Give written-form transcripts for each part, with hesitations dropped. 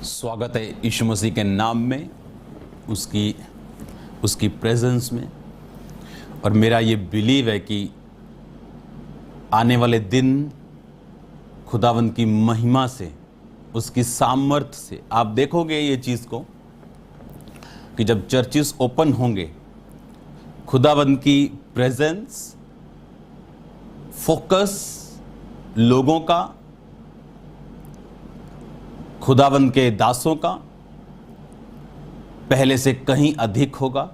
स्वागत है यीशु मसीह के नाम में, उसकी प्रेजेंस में। और मेरा ये बिलीव है कि आने वाले दिन खुदावंद की महिमा से, उसकी सामर्थ्य से आप देखोगे ये चीज़ को कि जब चर्चेस ओपन होंगे, खुदावंद की प्रेजेंस, फोकस लोगों का, खुदावंद के दासों का पहले से कहीं अधिक होगा।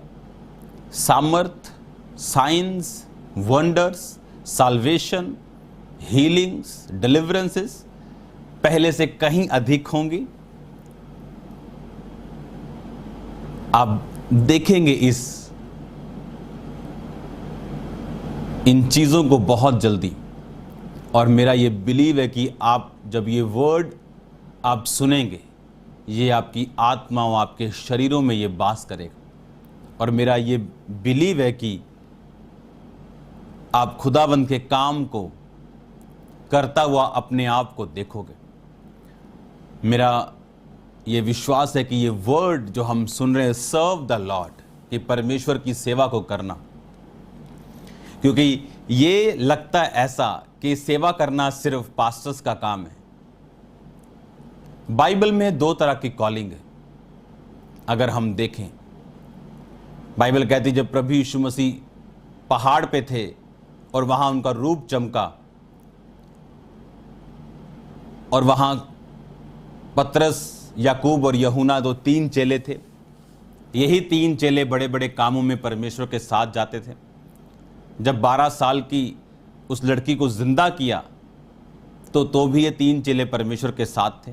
सामर्थ, साइंस, वंडर्स, साल्वेशन, हीलिंग्स, डिलीवरेंसेस पहले से कहीं अधिक होंगी। आप देखेंगे इन चीज़ों को बहुत जल्दी। और मेरा ये बिलीव है कि आप जब ये वर्ड आप सुनेंगे, ये आपकी आत्मा और आपके शरीरों में ये वास करेगा। और मेरा ये बिलीव है कि आप खुदावंद के काम को करता हुआ अपने आप को देखोगे। मेरा ये विश्वास है कि ये वर्ड जो हम सुन रहे हैं, सर्व द लॉर्ड, कि परमेश्वर की सेवा को करना, क्योंकि ये लगता है ऐसा कि सेवा करना सिर्फ पास्टर्स का काम है। बाइबल में दो तरह की कॉलिंग है। अगर हम देखें, बाइबल कहती है जब प्रभु यीशु मसीह पहाड़ पे थे और वहां उनका रूप चमका और वहां पतरस, याकूब और यूहन्ना, दो तीन चेले थे। यही तीन चेले बड़े बड़े कामों में परमेश्वर के साथ जाते थे। जब 12 साल की उस लड़की को जिंदा किया तो भी ये तीन चेले परमेश्वर के साथ थे।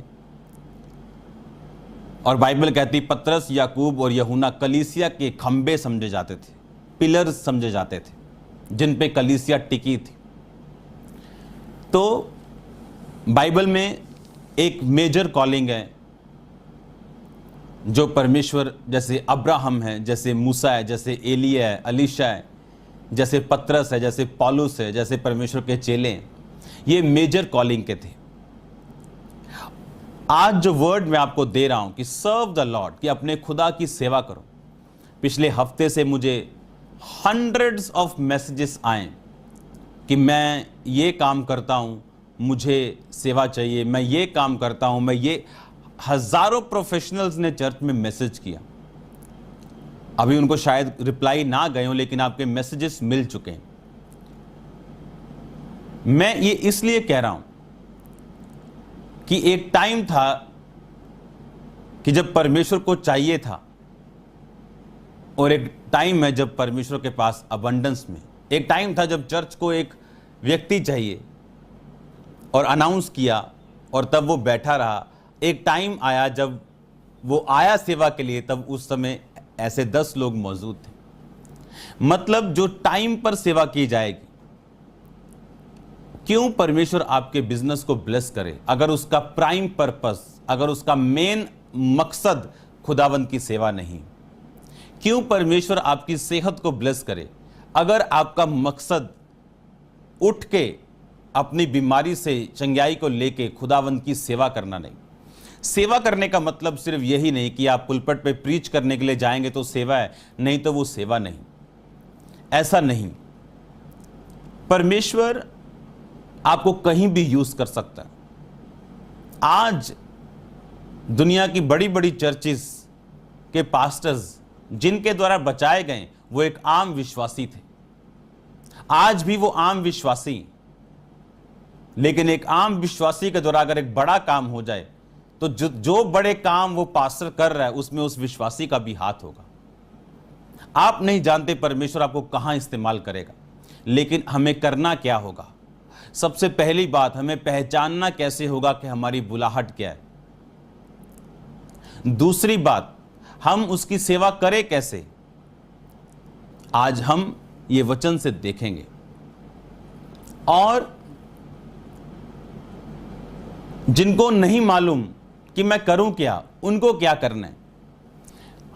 और बाइबल कहती पतरस, याकूब और यूहन्ना कलीसिया के खंबे समझे जाते थे, पिलर्स समझे जाते थे, जिन पे कलीसिया टिकी थी। तो बाइबल में एक मेजर कॉलिंग है जो परमेश्वर, जैसे अब्राहम है, जैसे मूसा है, जैसे एलिया है, अलीशा है, जैसे पतरस है, जैसे पौलुस है, जैसे परमेश्वर के चेले हैं, ये मेजर कॉलिंग के थे। आज जो वर्ड मैं आपको दे रहा हूं कि सर्व द लॉर्ड, कि अपने खुदा की सेवा करो, पिछले हफ्ते से मुझे हंड्रेड्स ऑफ मैसेजेस आए कि मैं ये काम करता हूं, मुझे सेवा चाहिए, मैं ये काम करता हूं, मैं ये, हजारों प्रोफेशनल्स ने चर्च में मैसेज किया। अभी उनको शायद रिप्लाई ना गए हो, लेकिन आपके मैसेजेस मिल चुके हैं। मैं ये इसलिए कह रहा हूं कि एक टाइम था कि जब परमेश्वर को चाहिए था, और एक टाइम है जब परमेश्वर के पास अबंडेंस में। एक टाइम था जब चर्च को एक व्यक्ति चाहिए और अनाउंस किया और तब वो बैठा रहा। एक टाइम आया जब वो आया सेवा के लिए, तब उस समय ऐसे 10 लोग मौजूद थे। मतलब जो टाइम पर सेवा की जाएगी। क्यों परमेश्वर आपके बिजनेस को ब्लेस करे अगर उसका प्राइम पर्पस, अगर उसका मेन मकसद खुदावंद की सेवा नहीं? क्यों परमेश्वर आपकी सेहत को ब्लेस करे अगर आपका मकसद उठ के अपनी बीमारी से चंगाई को लेके खुदावंद की सेवा करना नहीं? सेवा करने का मतलब सिर्फ यही नहीं कि आप पुलपट पे प्रीच करने के लिए जाएंगे तो सेवा है, नहीं तो वो सेवा नहीं। ऐसा नहीं। परमेश्वर आपको कहीं भी यूज कर सकता है। आज दुनिया की बड़ी बड़ी चर्चेस के पास्टर्स जिनके द्वारा बचाए गए, वो एक आम विश्वासी थे। आज भी वो आम विश्वासी, लेकिन एक आम विश्वासी के द्वारा अगर एक बड़ा काम हो जाए तो जो बड़े काम वो पास्टर कर रहा है उसमें उस विश्वासी का भी हाथ होगा। आप नहीं जानते परमेश्वर आपको कहां इस्तेमाल करेगा, लेकिन हमें करना क्या होगा? सबसे पहली बात, हमें पहचानना कैसे होगा कि हमारी बुलाहट क्या है। दूसरी बात, हम उसकी सेवा करें कैसे? आज हम ये वचन से देखेंगे। और जिनको नहीं मालूम कि मैं करूं क्या, उनको क्या करना है,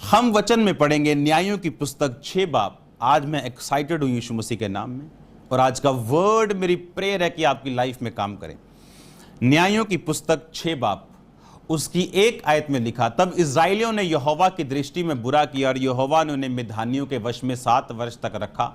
हम वचन में पढ़ेंगे न्यायों की पुस्तक 6 बाब। आज मैं एक्साइटेड हूं यीशु मसीह के नाम में, और आज का वर्ड मेरी प्रेयर है कि आपकी लाइफ में काम करें। न्यायों की पुस्तक 6 बाब उसकी एक आयत में लिखा, तब इस्राएलियों ने यहोवा की दृष्टि में बुरा किया और यहोवा ने उन्हें मिद्यानियों के वश में 7 वर्ष तक रखा।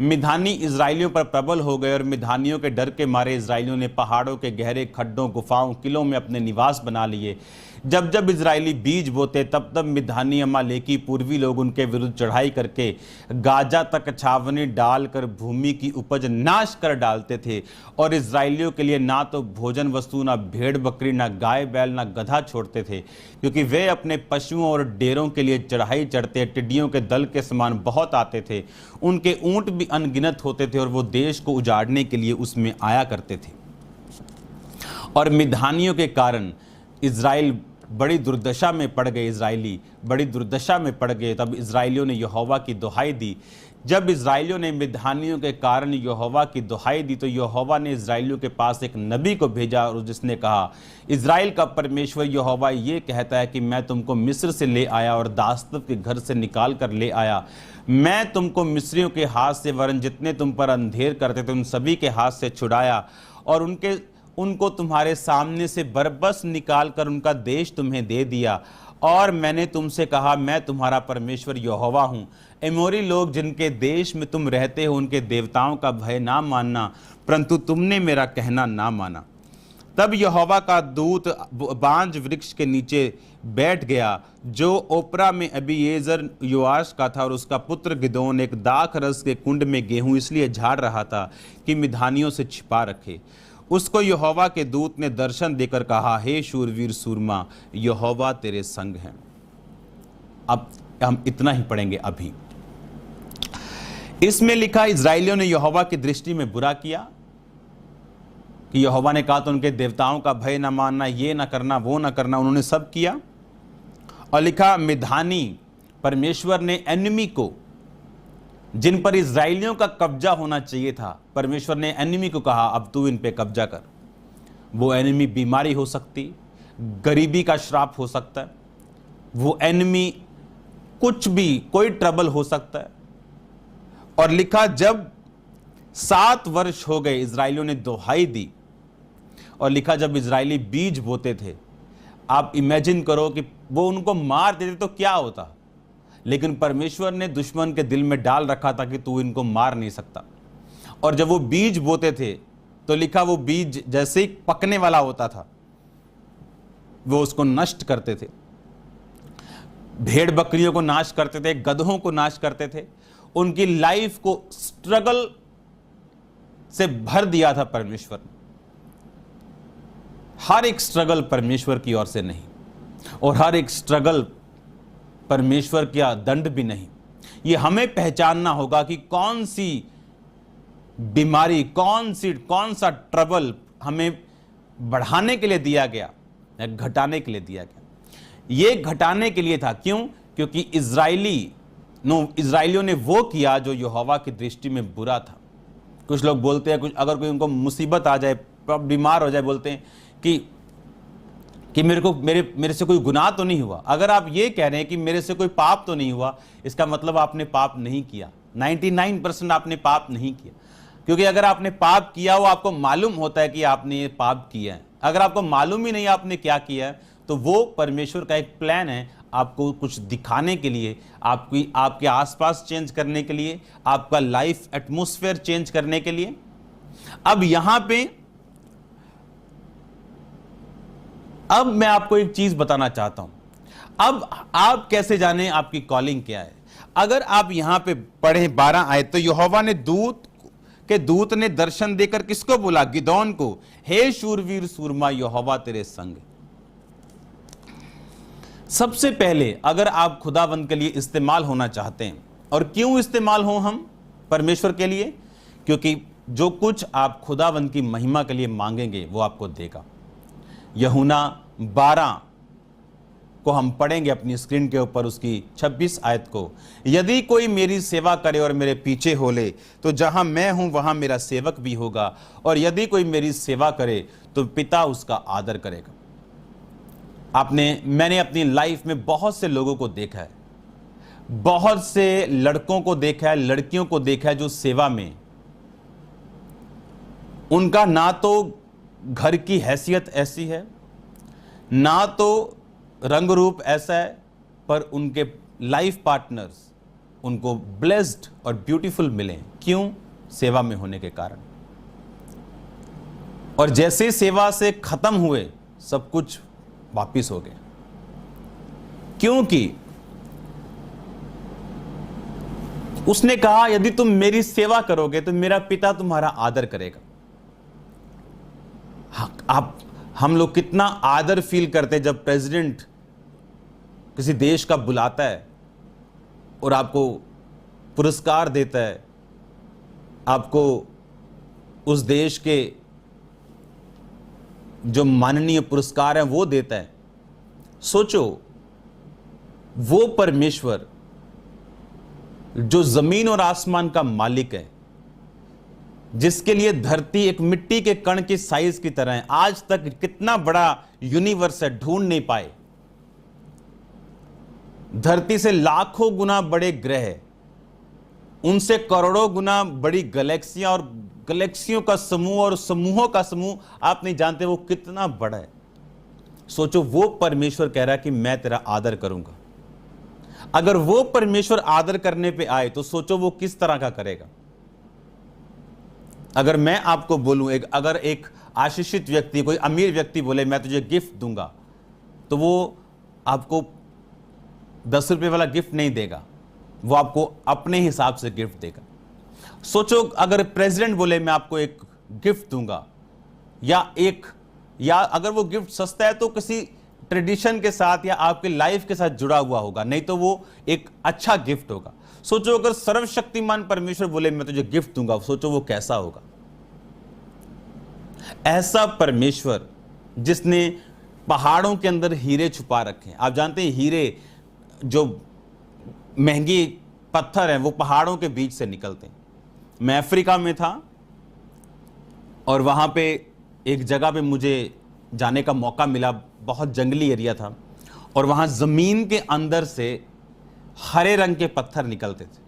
मिद्यानी इस्राएलियों पर प्रबल हो गए और मिद्यानियों के डर के मारे इस्राएलियों ने पहाड़ों के गहरे खड्डों, गुफाओं, किलों में अपने निवास बना लिए। जब जब इजरायली बीज बोते तब तब मिद्यानी अमालेकी पूर्वी लोग उनके विरुद्ध चढ़ाई करके गाजा तक छावनी डालकर भूमि की उपज नाश कर डालते थे और इजरायलियों के लिए ना तो भोजन वस्तु, ना भेड़ बकरी, ना गाय बैल, ना गधा छोड़ते थे, क्योंकि वे अपने पशुओं और डेरों के लिए चढ़ाई चढ़ते टिड्डियों के दल के समान बहुत आते थे। उनके ऊंट भी अनगिनत होते थे और वो देश को उजाड़ने के लिए उसमें आया करते थे। और मिद्यानियों के कारण इजराइल बड़ी दुर्दशा में पड़ गए, इजरायली बड़ी दुर्दशा में पड़ गए। तब इजरायलियों ने यहोवा की दुहाई दी। जब इजरायलियों ने मिद्यानियों के कारण यहोवा की दुहाई दी तो यहोवा ने इजरायलियों के पास एक नबी को भेजा और जिसने कहा, इजराइल का परमेश्वर यहोवा ये कहता है कि मैं तुमको मिस्र से ले आया और दासत्व के घर से निकाल कर ले आया। मैं तुमको मिस्रियों के हाथ से, वरन जितने तुम पर अंधेर करते थे उन सभी के हाथ से छुड़ाया और उनको तुम्हारे सामने से बरबस निकाल कर उनका देश तुम्हें दे दिया। और मैंने तुमसे कहा, मैं तुम्हारा परमेश्वर यहोवा हूँ। एमोरी लोग जिनके देश में तुम रहते हो उनके देवताओं का भय ना मानना, परंतु तुमने मेरा कहना ना माना। तब यहोवा का दूत बांज वृक्ष के नीचे बैठ गया जो ओपरा में अबीएजेर योआश का था, और उसका पुत्र गिदोन एक दाख रस के कुंड में गेहूं इसलिए झाड़ रहा था कि मिद्यानियों से छिपा रखे। उसको यहोवा के दूत ने दर्शन देकर कहा, हे शूरवीर सूरमा, यहोवा तेरे संग है। अब हम इतना ही पढ़ेंगे अभी। इसमें लिखा, इजरायलियों ने यहोवा की दृष्टि में बुरा किया कि यहोवा ने कहा तो उनके देवताओं का भय न मानना, ये न करना, वो न करना, उन्होंने सब किया। और लिखा, मिद्यानी परमेश्वर ने एनिमी को, जिन पर इजरायलियों का कब्जा होना चाहिए था, परमेश्वर ने एनिमी को कहा अब तू इन पे कब्जा कर। वो एनिमी बीमारी हो सकती, गरीबी का श्राप हो सकता है, वो एनिमी कुछ भी, कोई ट्रबल हो सकता है। और लिखा, जब 7 वर्ष हो गए इजरायलियों ने दुहाई दी। और लिखा, जब इजरायली बीज बोते थे, आप इमेजिन करो कि वो उनको मार देते तो क्या होता, लेकिन परमेश्वर ने दुश्मन के दिल में डाल रखा था कि तू इनको मार नहीं सकता। और जब वो बीज बोते थे तो लिखा, वो बीज जैसे ही पकने वाला होता था वो उसको नष्ट करते थे, भेड़ बकरियों को नाश करते थे, गधों को नाश करते थे। उनकी लाइफ को स्ट्रगल से भर दिया था परमेश्वर ने। हर एक स्ट्रगल परमेश्वर की ओर से नहीं, और हर एक स्ट्रगल परमेश्वर का दंड भी नहीं। ये हमें पहचानना होगा कि कौन सी बीमारी, कौन सा ट्रबल हमें बढ़ाने के लिए दिया गया या घटाने के लिए दिया गया। ये घटाने के लिए था। क्यों? क्योंकि इजरायलियों ने वो किया जो यहोवा की दृष्टि में बुरा था। कुछ लोग बोलते हैं, कुछ अगर कोई उनको मुसीबत आ जाए, बीमार हो जाए, बोलते हैं कि मेरे से कोई गुनाह तो नहीं हुआ। अगर आप ये कह रहे हैं कि मेरे से कोई पाप तो नहीं हुआ, इसका मतलब आपने पाप नहीं किया। 99% आपने पाप नहीं किया, क्योंकि अगर आपने पाप किया हो, आपको मालूम होता है कि आपने ये पाप किया है। अगर आपको मालूम ही नहीं आपने क्या किया है, तो वो परमेश्वर का एक प्लान है आपको कुछ दिखाने के लिए, आपके आसपास चेंज करने के लिए, आपका लाइफ एटमॉस्फेयर चेंज करने के लिए। अब यहां पे मैं आपको एक चीज बताना चाहता हूं। अब आप कैसे जाने आपकी कॉलिंग क्या है? अगर आप यहां पे पढ़ें 12 आयत, तो यहोवा ने दूत ने दर्शन देकर किसको बोला? गिदोन को, हे शूरवीर सूरमा, यहोवा तेरे संग। सबसे पहले अगर आप खुदावंद के लिए इस्तेमाल होना चाहते हैं, और क्यों इस्तेमाल हो हम परमेश्वर के लिए? क्योंकि जो कुछ आप खुदावंद की महिमा के लिए मांगेंगे वो आपको देगा। यूहन्ना 12 को हम पढ़ेंगे अपनी स्क्रीन के ऊपर, उसकी 26 आयत को। यदि कोई मेरी सेवा करे और मेरे पीछे हो ले, तो जहां मैं हूं वहां मेरा सेवक भी होगा, और यदि कोई मेरी सेवा करे तो पिता उसका आदर करेगा। मैंने अपनी लाइफ में बहुत से लोगों को देखा है, बहुत से लड़कों को देखा है, लड़कियों को देखा है, जो सेवा में, उनका ना तो घर की हैसियत ऐसी है ना तो रंग रूप ऐसा है, पर उनके लाइफ पार्टनर्स उनको ब्लेस्ड और ब्यूटीफुल मिले। क्यों? सेवा में होने के कारण। और जैसे सेवा से खत्म हुए, सब कुछ वापिस हो गया, क्योंकि उसने कहा यदि तुम मेरी सेवा करोगे तो मेरा पिता तुम्हारा आदर करेगा। हम लोग कितना आदर फील करते हैं जब प्रेसिडेंट किसी देश का बुलाता है और आपको पुरस्कार देता है, आपको उस देश के जो माननीय पुरस्कार है वो देता है। सोचो, वो परमेश्वर जो जमीन और आसमान का मालिक है, जिसके लिए धरती एक मिट्टी के कण की साइज की तरह है, आज तक कितना बड़ा यूनिवर्स है ढूंढ नहीं पाए। धरती से लाखों गुना बड़े ग्रह, उनसे करोड़ों गुना बड़ी गैलेक्सियां और गैलेक्सियों का समूह और समूहों का समूह आप नहीं जानते वो कितना बड़ा है। सोचो, वो परमेश्वर कह रहा है कि मैं तेरा आदर करूंगा। अगर वो परमेश्वर आदर करने पे आए तो सोचो वो किस तरह का करेगा। अगर मैं आपको बोलूं, अगर एक आशीषित व्यक्ति, कोई अमीर व्यक्ति बोले मैं तुझे गिफ्ट दूंगा, तो वो आपको 10 रुपए वाला गिफ्ट नहीं देगा, वो आपको अपने हिसाब से गिफ्ट देगा। सोचो, अगर प्रेसिडेंट बोले मैं आपको एक गिफ्ट दूंगा, या अगर वो गिफ्ट सस्ता है तो किसी ट्रेडिशन के साथ या आपके लाइफ के साथ जुड़ा हुआ होगा, नहीं तो वो एक अच्छा गिफ्ट होगा। सोचो, अगर सर्वशक्तिमान परमेश्वर बोले मैं तुझे गिफ्ट दूंगा, सोचो वो कैसा होगा। ऐसा परमेश्वर जिसने पहाड़ों के अंदर हीरे छुपा रखे हैं। आप जानते हैं हीरे जो महंगी पत्थर हैं वो पहाड़ों के बीच से निकलते हैं। मैं अफ्रीका में था और वहां पे एक जगह पे मुझे जाने का मौका मिला, बहुत जंगली एरिया था, और वहां जमीन के अंदर से हरे रंग के पत्थर निकलते थे।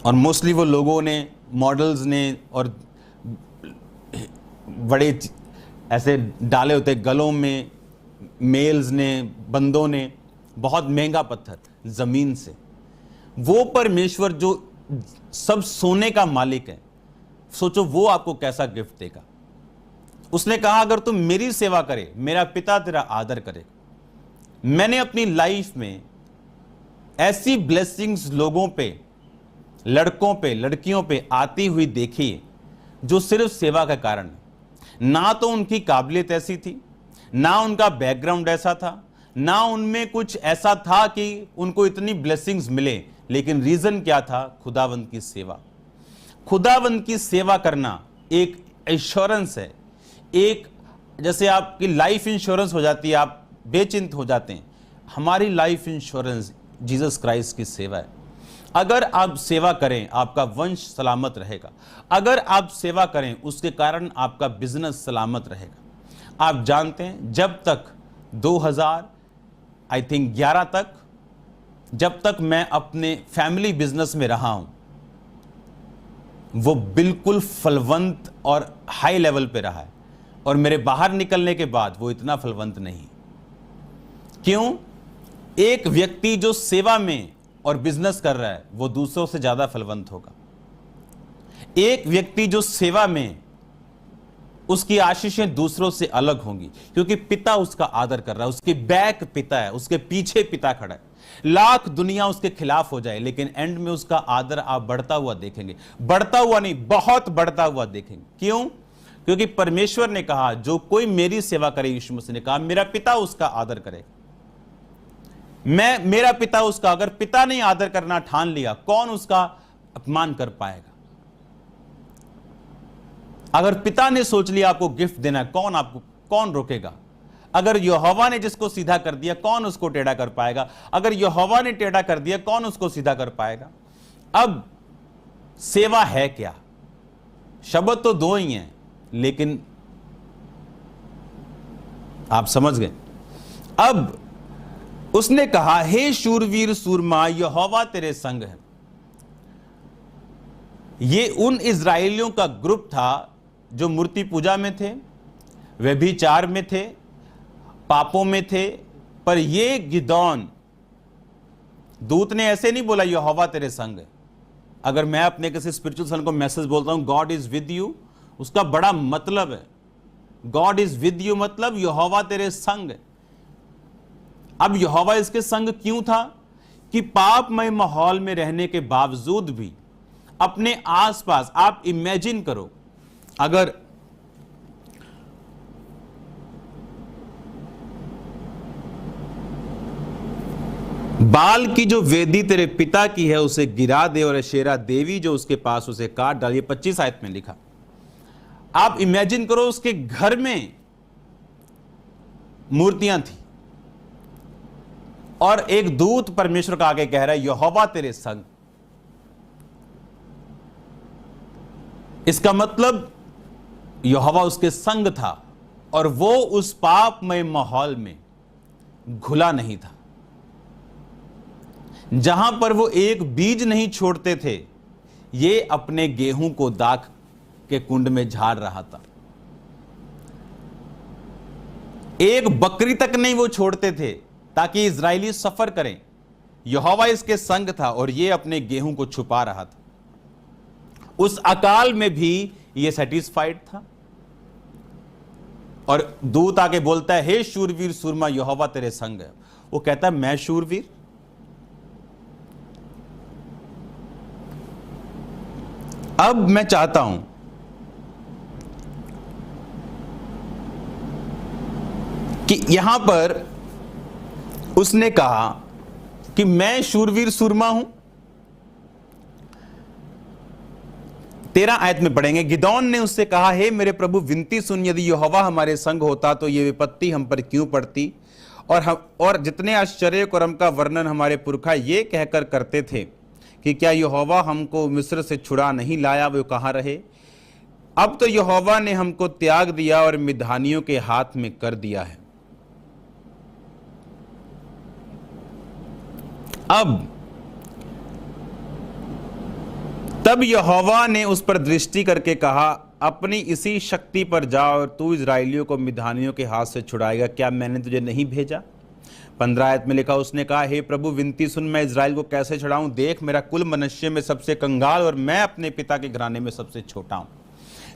और मोस्टली वो लोगों ने, मॉडल्स ने और बड़े ऐसे डाले होते गलों में, मेल्स ने, बंदों ने, बहुत महंगा पत्थर जमीन से। वो परमेश्वर जो सब सोने का मालिक है, सोचो वो आपको कैसा गिफ्ट देगा। उसने कहा अगर तुम मेरी सेवा करे, मेरा पिता तेरा आदर करेगा। मैंने अपनी लाइफ में ऐसी ब्लेसिंग्स लोगों पे, लड़कों पे, लड़कियों पे आती हुई देखी जो सिर्फ सेवा का कारण है। ना तो उनकी काबिलियत ऐसी थी, ना उनका बैकग्राउंड ऐसा था, ना उनमें कुछ ऐसा था कि उनको इतनी ब्लेसिंग्स मिले, लेकिन रीजन क्या था? खुदावंद की सेवा। खुदावंद की सेवा करना एक इंश्योरेंस है। एक जैसे आपकी लाइफ इंश्योरेंस हो जाती है, आप बेचिंत हो जाते हैं, हमारी लाइफ इंश्योरेंस जीसस क्राइस्ट की सेवा है। अगर आप सेवा करें आपका वंश सलामत रहेगा। अगर आप सेवा करें उसके कारण आपका बिजनेस सलामत रहेगा। आप जानते हैं जब तक 2011 तक, जब तक मैं अपने फैमिली बिजनेस में रहा हूं, वो बिल्कुल फलवंत और हाई लेवल पे रहा है, और मेरे बाहर निकलने के बाद वो इतना फलवंत नहीं। क्यों? एक व्यक्ति जो सेवा में और बिजनेस कर रहा है वो दूसरों से ज्यादा फलवंत होगा। एक व्यक्ति जो सेवा में, उसकी आशीषें दूसरों से अलग होंगी, क्योंकि पिता उसका आदर कर रहा है, उसके बैक पिता है, उसके पीछे पिता खड़ा है। लाख दुनिया उसके खिलाफ हो जाए, लेकिन एंड में उसका आदर आप बढ़ता हुआ देखेंगे। बढ़ता हुआ नहीं, बहुत बढ़ता हुआ देखेंगे। क्यों? क्योंकि परमेश्वर ने कहा जो कोई मेरी सेवा करे, यीशु मसीह ने कहा मेरा पिता उसका आदर करेगा। मेरा पिता उसका, अगर पिता ने आदर करना ठान लिया, कौन उसका अपमान कर पाएगा? अगर पिता ने सोच लिया आपको गिफ्ट देना, कौन रोकेगा? अगर यहोवा ने जिसको सीधा कर दिया, कौन उसको टेढ़ा कर पाएगा? अगर यहोवा ने टेढ़ा कर दिया, कौन उसको सीधा कर पाएगा? अब सेवा है क्या? शब्द तो दो ही हैं, लेकिन आप समझ गए। अब उसने कहा हे शूरवीर सूरमा, यहोवा तेरे संग है। ये उन इजराइलियों का ग्रुप था जो मूर्ति पूजा में थे, व्यभिचार में थे, पापों में थे, पर ये गिदोन, दूत ने ऐसे नहीं बोला यहोवा तेरे संग है। अगर मैं अपने किसी स्पिरिचुअल सन को मैसेज बोलता हूं गॉड इज विद यू, उसका बड़ा मतलब है गॉड इज विद यू, मतलब यहोवा तेरे संग है। अब यहोवा इसके संग क्यों था कि पापमय माहौल में रहने के बावजूद भी अपने आसपास, आप इमेजिन करो, अगर बाल की जो वेदी तेरे पिता की है उसे गिरा दे और अशेरा देवी जो उसके पास उसे काट डाल, ये 25 आयत में लिखा। आप इमेजिन करो उसके घर में मूर्तियां थी और एक दूत परमेश्वर का आगे कह रहा है यहोवा तेरे संग। इसका मतलब यहोवा उसके संग था और वो उस पापमय माहौल में घुला नहीं था। जहां पर वो एक बीज नहीं छोड़ते थे, ये अपने गेहूं को दाख के कुंड में झाड़ रहा था। एक बकरी तक नहीं वो छोड़ते थे ताकि इजरायली सफर करें। यहोवा इसके संग था और ये अपने गेहूं को छुपा रहा था। उस अकाल में भी ये सेटिस्फाइड था। और दूत आके बोलता है हे शूरवीर सूरमा यहोवा तेरे संग है। वो कहता है मैं शूरवीर? अब मैं चाहता हूं कि यहां पर उसने कहा कि मैं शूरवीर सूरमा हूं। 13 आयत में पढ़ेंगे, गिदोन ने उससे कहा हे मेरे प्रभु विनती सुन, यदि यहोवा हमारे संग होता तो ये विपत्ति हम पर क्यों पड़ती। और जितने आश्चर्य कर्म का वर्णन हमारे पुरखा ये कहकर करते थे कि क्या यहोवा हमको मिस्र से छुड़ा नहीं लाया, वो कहां रहे। अब तो यहोवा ने हमको त्याग दिया और मिद्यानियों के हाथ में कर दिया है। अब तब यहोवा ने उस पर दृष्टि करके कहा अपनी इसी शक्ति पर जा और तू इजराइलियों को मिद्यानियों के हाथ से छुड़ाएगा, क्या मैंने तुझे नहीं भेजा। 15 आयत में लिखा, उसने कहा हे प्रभु विनती सुन, मैं इजराइल को कैसे छुड़ाऊं। देख मेरा कुल मनुष्य में सबसे कंगाल और मैं अपने पिता के घराने में सबसे छोटा हूं।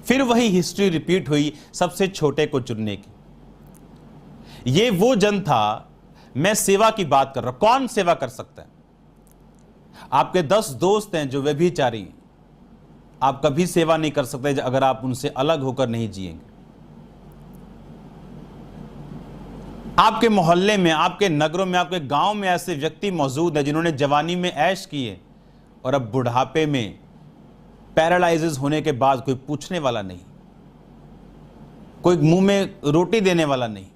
फिर वही हिस्ट्री रिपीट हुई सबसे छोटे को चुनने की। ये वो जन था, मैं सेवा की बात कर रहा हूं। कौन सेवा कर सकता है? आपके 10 दोस्त हैं जो व्यभिचारी हैं, आप कभी सेवा नहीं कर सकते अगर आप उनसे अलग होकर नहीं जिएंगे। आपके मोहल्ले में, आपके नगरों में, आपके गांव में ऐसे व्यक्ति मौजूद हैं जिन्होंने जवानी में ऐश किए और अब बुढ़ापे में पैरालाइसिस होने के बाद कोई पूछने वाला नहीं, कोई मुंह में रोटी देने वाला नहीं।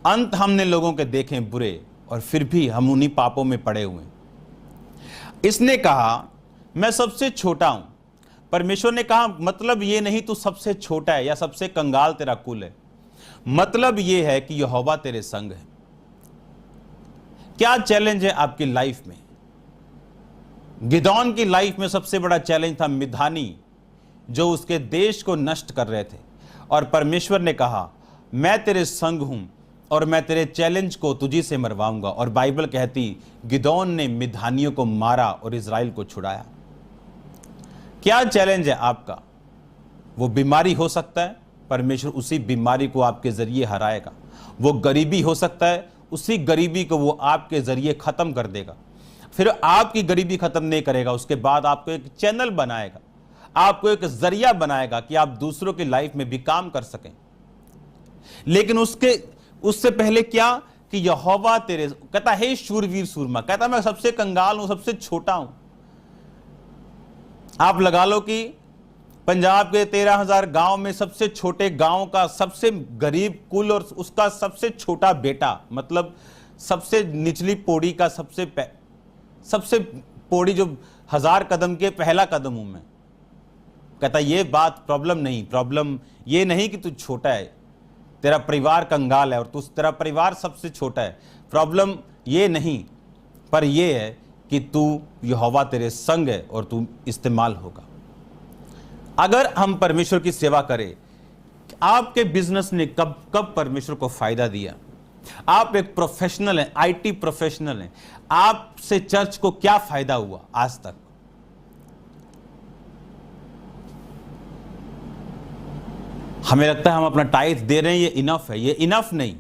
अंत हमने लोगों के देखे बुरे और फिर भी हम उन्हीं पापों में पड़े हुए। इसने कहा मैं सबसे छोटा हूं। परमेश्वर ने कहा मतलब ये नहीं तू सबसे छोटा है या सबसे कंगाल तेरा कुल है, मतलब ये है कि यहोवा तेरे संग है। क्या चैलेंज है आपकी लाइफ में? गिदोन की लाइफ में सबसे बड़ा चैलेंज था मिद्यानी जो उसके देश को नष्ट कर रहे थे, और परमेश्वर ने कहा मैं तेरे संग हूं और मैं तेरे चैलेंज को तुझी से मरवाऊंगा। और बाइबल कहती गिदोन ने मिद्यानियों को मारा और इजराइल को छुड़ाया। क्या चैलेंज है आपका? वो बीमारी हो सकता है, परमेश्वर उसी बीमारी को आपके जरिए हराएगा। वो गरीबी हो सकता है, उसी गरीबी को वो आपके जरिए खत्म कर देगा। फिर आपकी गरीबी खत्म नहीं करेगा, उसके बाद आपको एक चैनल बनाएगा, आपको एक जरिया बनाएगा कि आप दूसरों की लाइफ में भी काम कर सकें। लेकिन उससे पहले क्या कि यहोवा तेरे, कहता हे शूरवीर सूरमा, कहता मैं सबसे कंगाल हूं, सबसे छोटा हूं। आप लगा लो कि पंजाब के 13,000 गांव में सबसे छोटे गांव का सबसे गरीब कुल और उसका सबसे छोटा बेटा, मतलब सबसे निचली पौड़ी का सबसे पौड़ी जो 1000 कदम के पहला कदम हूं मैं। कहता ये बात प्रॉब्लम नहीं, प्रॉब्लम ये नहीं कि तू छोटा है, तेरा परिवार कंगाल है और तेरा परिवार सबसे छोटा है। प्रॉब्लम ये नहीं, पर ये है कि तू यहोवा तेरे संग है और तू इस्तेमाल होगा। अगर हम परमेश्वर की सेवा करें, आपके बिजनेस ने कब कब परमेश्वर को फायदा दिया? आप एक प्रोफेशनल हैं, आईटी प्रोफेशनल हैं, आपसे चर्च को क्या फायदा हुआ आज तक? हमें लगता है हम अपना टाइथ दे रहे हैं, ये इनफ है। ये इनफ नहीं।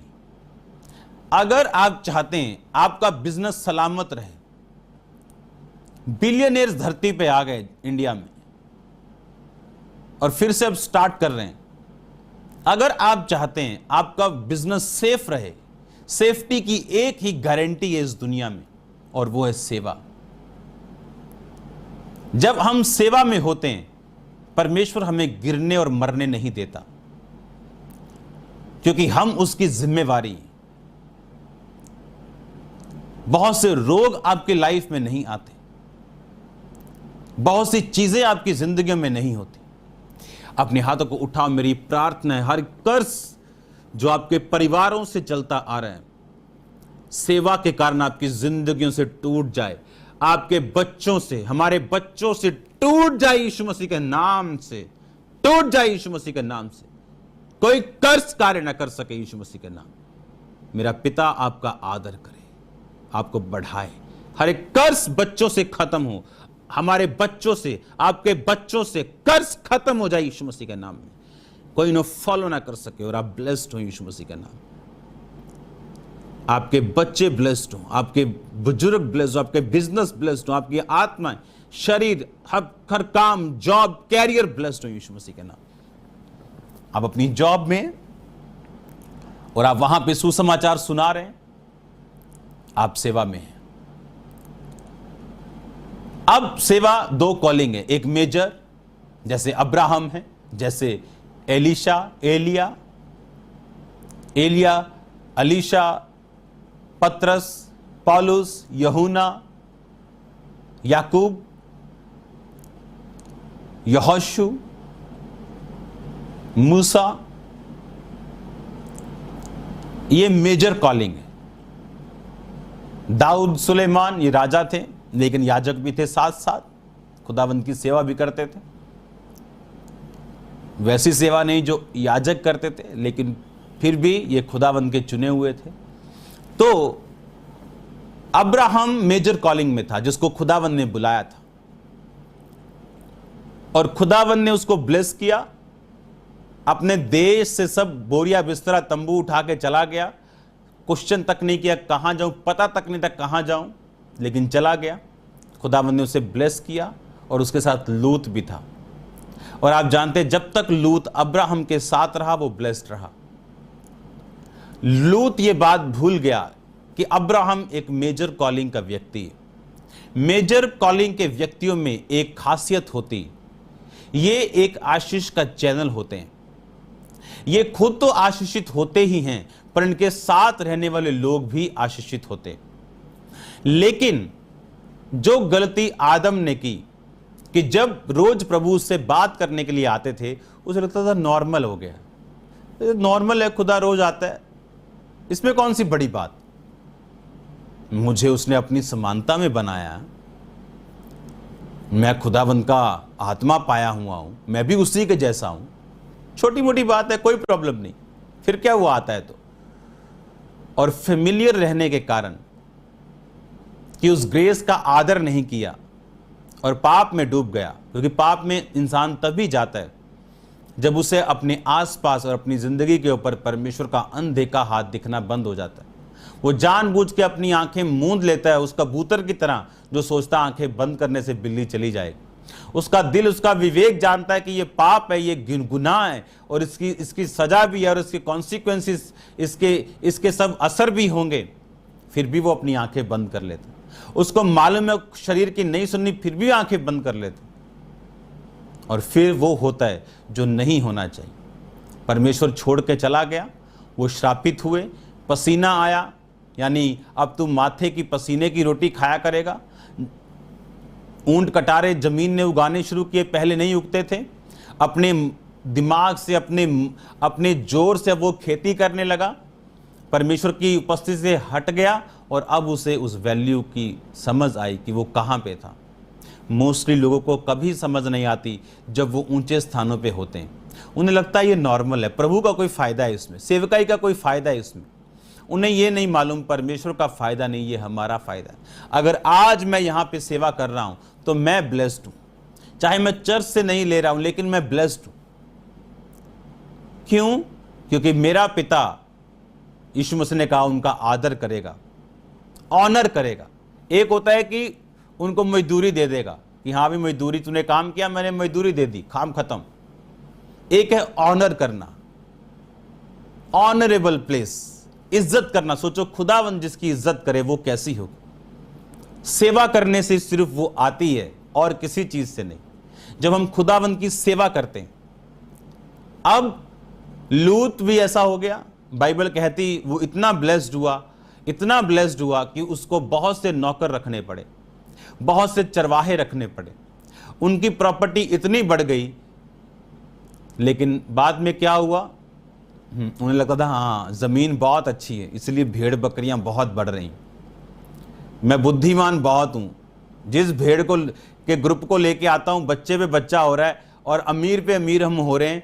अगर आप चाहते हैं आपका बिजनेस सलामत रहे, बिलियनियर्स धरती पे आ गए इंडिया में और फिर से अब स्टार्ट कर रहे हैं। अगर आप चाहते हैं आपका बिजनेस सेफ रहे, सेफ्टी की एक ही गारंटी है इस दुनिया में, और वो है सेवा। जब हम सेवा में होते हैं, परमेश्वर हमें गिरने और मरने नहीं देता, क्योंकि हम उसकी जिम्मेवारी हैं। बहुत से रोग आपकी लाइफ में नहीं आते, बहुत सी चीजें आपकी जिंदगी में नहीं होती। अपने हाथों को उठाओ। मेरी प्रार्थना है हर कर्ज जो आपके परिवारों से चलता आ रहा है, सेवा के कारण आपकी जिंदगियों से टूट जाए, आपके बच्चों से, हमारे बच्चों से टूट जाए यीशु मसीह के नाम से, टूट जाए यीशु मसीह के नाम से। कोई कर्ज कार्य ना कर सके यीशु मसीह के नाम। मेरा पिता आपका आदर करे, आपको बढ़ाए, हर एक कर्ज बच्चों से खत्म हो, हमारे बच्चों से, आपके बच्चों से कर्ज खत्म हो जाए यीशु मसीह के नाम में। कोई नो फॉलो ना कर सके, और आप ब्लेस्ड हो यीशु मसीह के नाम। आपके बच्चे ब्लेस्ड हो, आपके बुजुर्ग ब्लेस्ड हो, आपके बिजनेस ब्लेस्ड हो, आपकी आत्मा, शरीर, हर काम, जॉब, कैरियर ब्लेस्ड हो यीशु मसीह के नाम। आप अपनी जॉब में और आप वहां पे सुसमाचार सुना रहे हैं, आप सेवा में हैं। अब सेवा दो कॉलिंग है, एक मेजर जैसे अब्राहम है, जैसे एलिशा, एलिया, अलीशा, पत्रस, पौलुस, यूहन्ना, याकूब, यहोशू, मूसा। ये मेजर कॉलिंग है। दाऊद, सुलेमान ये राजा थे, लेकिन याजक भी थे, साथ साथ खुदावंद की सेवा भी करते थे। वैसी सेवा नहीं जो याजक करते थे, लेकिन फिर भी ये खुदावंद के चुने हुए थे। तो अब्राहम मेजर कॉलिंग में था, जिसको खुदावंद ने बुलाया था, और खुदावंद ने उसको ब्लेस किया। अपने देश से सब बोरिया बिस्तरा तंबू उठा के चला गया। क्वेश्चन तक नहीं किया कहां जाऊं, पता तक नहीं था कहां जाऊं, लेकिन चला गया। खुदावंद ने उसे ब्लेस किया, और उसके साथ लूत भी था। और आप जानते हैं जब तक लूत अब्राहम के साथ रहा वो ब्लेस्ड रहा। लूत ये बात भूल गया कि अब्राहम एक मेजर कॉलिंग का व्यक्ति है। मेजर कॉलिंग के व्यक्तियों में एक खासियत होती, ये एक आशीष का चैनल होते हैं। ये खुद तो आशीषित होते ही हैं, पर इनके साथ रहने वाले लोग भी आशीषित होते। लेकिन जो गलती आदम ने की कि जब रोज प्रभु से बात करने के लिए आते थे, उसे लगता था नॉर्मल हो गया, नॉर्मल है, खुदा रोज आता है, इसमें कौन सी बड़ी बात। मुझे उसने अपनी समानता में बनाया, मैं खुदावंद का आत्मा पाया हुआ हूं, मैं भी उसी के जैसा हूं, छोटी मोटी बात है, कोई प्रॉब्लम नहीं। फिर क्या हुआ आता है तो। और फेमिलियर रहने के कारण कि उस ग्रेस का आदर नहीं किया और पाप में डूब गया, क्योंकि पाप में इंसान तभी जाता है जब उसे अपने आसपास और अपनी जिंदगी के ऊपर परमेश्वर का अनदेखा हाथ दिखना बंद हो जाता है। वो जानबूझ के अपनी आंखें मूंद लेता है, उस कबूतर की तरह जो सोचता आंखें बंद करने से बिल्ली चली जाएगी। उसका दिल, उसका विवेक जानता है कि ये पाप है, ये गुनाह है, और इसकी सजा भी है, और इसके कॉन्सिक्वेंसेस, इसके सब असर भी होंगे। फिर भी वो अपनी आंखें बंद कर लेता। उसको मालूम है शरीर की नहीं सुननी, फिर भी आंखें बंद कर लेता। और फिर वो होता है जो नहीं होना चाहिए। परमेश्वर छोड़ के चला गया, वो श्रापित हुए, पसीना आया, यानी अब तू माथे की पसीने की रोटी खाया करेगा। ऊंट कटारे जमीन ने उगाने शुरू किए, पहले नहीं उगते थे। अपने दिमाग से, अपने जोर से वो खेती करने लगा, परमेश्वर की उपस्थिति से हट गया, और अब उसे उस वैल्यू की समझ आई कि वो कहाँ पे था। मोस्टली लोगों को कभी समझ नहीं आती जब वो ऊंचे स्थानों पे होते हैं। उन्हें लगता है ये नॉर्मल है, प्रभु का कोई फ़ायदा है इसमें, सेवकाई का कोई फ़ायदा है इसमें। उन्हें ये नहीं मालूम परमेश्वर का फ़ायदा नहीं, ये हमारा फ़ायदा है। अगर आज मैं यहाँ पे सेवा कर रहा हूँ तो मैं ब्लेस्ड हूँ, चाहे मैं चर्च से नहीं ले रहा हूँ लेकिन मैं ब्लेस्ड हूँ। क्यों? क्योंकि मेरा पिता यीशु मसीह ने कहा उनका आदर करेगा, ऑनर करेगा। एक होता है कि उनको मजदूरी दे देगा कि हाँ भी मजदूरी, तूने काम किया मैंने मजदूरी दे दी, काम खत्म। एक है ऑनर करना, ऑनरेबल प्लेस, इज्जत करना। सोचो खुदावंद जिसकी इज्जत करे वो कैसी होगी। सेवा करने से सिर्फ वो आती है और किसी चीज से नहीं। जब हम खुदावंद की सेवा करते हैं, अब लूत भी ऐसा हो गया। बाइबल कहती वो इतना ब्लेस्ड हुआ कि उसको बहुत से नौकर रखने पड़े, बहुत से चरवाहे रखने पड़े, उनकी प्रॉपर्टी इतनी बढ़ गई। लेकिन बाद में क्या हुआ? उन्हें लगता था हाँ जमीन बहुत अच्छी है इसलिए भेड़ बकरियां बहुत बढ़ रही, मैं बुद्धिमान बहुत हूं, जिस भेड़ को के ग्रुप को लेके आता हूं बच्चे पे बच्चा हो रहा है और अमीर पे अमीर हम हो रहे हैं,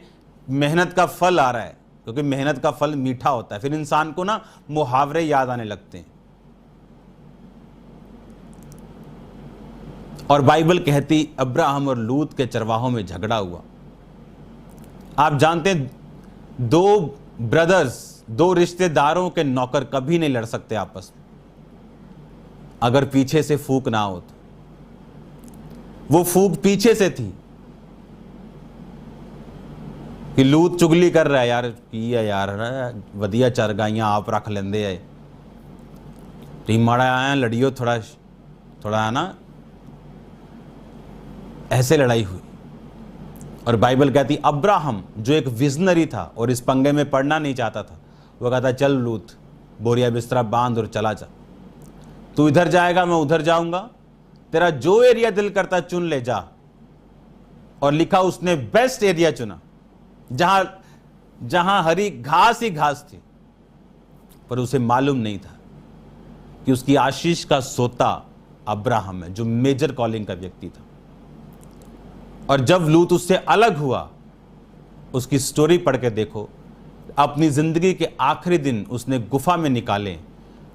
मेहनत का फल आ रहा है, क्योंकि मेहनत का फल मीठा होता है। फिर इंसान को ना मुहावरे याद आने लगते हैं। और बाइबल कहती अब्राहम और लूत के चरवाहों में झगड़ा हुआ। आप जानते हैं दो ब्रदर्स, दो रिश्तेदारों के नौकर कभी नहीं लड़ सकते आपस में अगर पीछे से फूक ना हो तो। वो फूक पीछे से थी कि लूत चुगली कर रहा है, यार की है यार वधिया चरगाइयां आप रख लेंदे है, ती माड़ा आया लड़ियो थोड़ा ना, ऐसे लड़ाई हुई। और बाइबल कहती अब्राहम जो एक विजनरी था और इस पंगे में पड़ना नहीं चाहता था, वो कहता चल लूत बोरिया बिस्तरा बांध और चला जा, तू इधर जाएगा मैं उधर जाऊंगा, तेरा जो एरिया दिल करता चुन ले जा। और लिखा उसने बेस्ट एरिया चुना जहां हरी घास ही घास थी। पर उसे मालूम नहीं था कि उसकी आशीष का सोता अब्राहम है जो मेजर कॉलिंग का व्यक्ति था। और जब लूत उससे अलग हुआ, उसकी स्टोरी पढ़ के देखो, अपनी जिंदगी के आखिरी दिन उसने गुफा में निकाले,